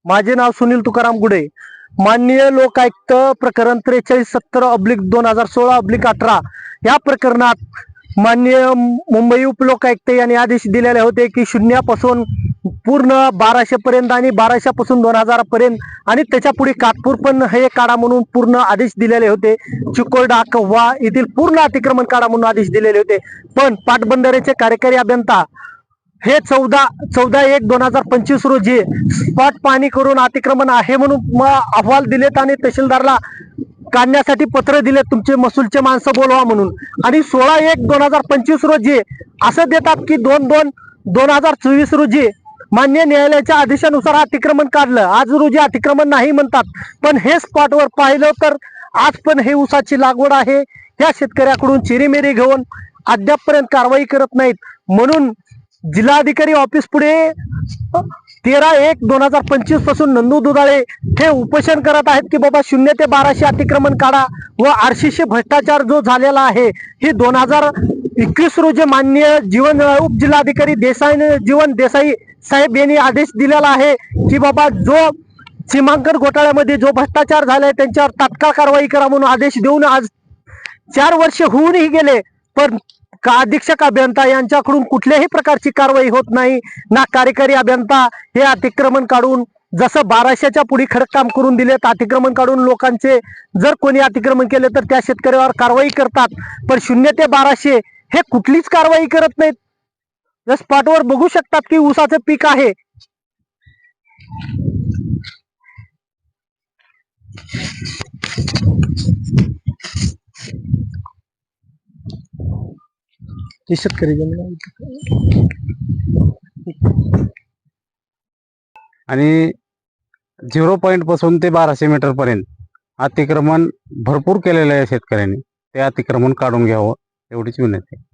माझे नाव सुनील तुकाराम गुडे। माननीय लोकायुक्त प्रकरण 4370/2016/18 या प्रकरणात माननीय मुंबई उपलोकायुक्त यांनी आदेश दिलेले होते की शून्यापासून पूर्ण 1200 पर्यंत आणि 1200 पासून 2000 पर्यंत आणि त्याच्या पुढे काटपूर पण हे काढा म्हणून पूर्ण आदेश दिलेले होते। चिकोरडा कव्वा येथील पूर्ण अतिक्रमण काढा म्हणून आदेश दिलेले होते। पण पाटबंधारेचे कार्यकारी अभियंता हे 14/1/2025 रोजी स्पॉट पाणी करून अतिक्रमण आहे म्हणून अहवाल दिलेत आणि तहसीलदारला काढण्यासाठी पत्र दिले तुमचे महसूलचे माणसं बोलवा म्हणून। आणि 16/1/2025 रोजी असं देतात की 2/2/2024 रोजी मान्य न्यायालयाच्या आदेशानुसार अतिक्रमण काढलं। आज रोजी अतिक्रमण नाही म्हणतात, पण हे स्पॉटवर पाहिलं तर आज पण हे ऊसाची लागवड आहे। या शेतकऱ्याकडून चिरीमिरी घेऊन अद्यापपर्यंत कारवाई करत नाहीत। म्हणून जिल्हाधिकारी ऑफिस पुढे 13/1/2025 पासून नंदू दुधाळे हे उपोषण करत आहेत की बाबा 0 ते 1200 अतिक्रमण काढा व आरशीशी भ्रष्टाचार जो झालेला आहे ही 2021 रोजी माननीय उपजिल्हाधिकारी जीवन देसाई साहेब यांनी आदेश दिलेला आहे की बाबा जो सीमांकन घोटाळ्यामध्ये जो भ्रष्टाचार झालाय त्यांच्यावर तात्काळ कारवाई करा म्हणून आदेश देऊन आज 4 वर्ष होऊनही गेले, पण अधीक्षक अभियंता यांच्याकडून कुठल्याही प्रकारची कारवाई होत नाही। ना कार्यकारी अभियंता हे अतिक्रमण काढून जसं 1200च्या पुढे खडक काम करून दिलेत, अतिक्रमण काढून लोकांचे जर कोणी अतिक्रमण केले तर त्या शेतकऱ्यावर कारवाई करतात, पण 0 ते 1200 हे कुठलीच कारवाई करत नाहीत। या स्पॉटवर बघू शकतात की ऊसाचं पीक आहे। शेतकरी आणि 0 पॉइंट पासून ते 1200 मीटर पर्यंत अतिक्रमण भरपूर केलेलं आहे शेतकऱ्यांनी, ते अतिक्रमण काढून घ्यावं एवढीच विनंती आहे।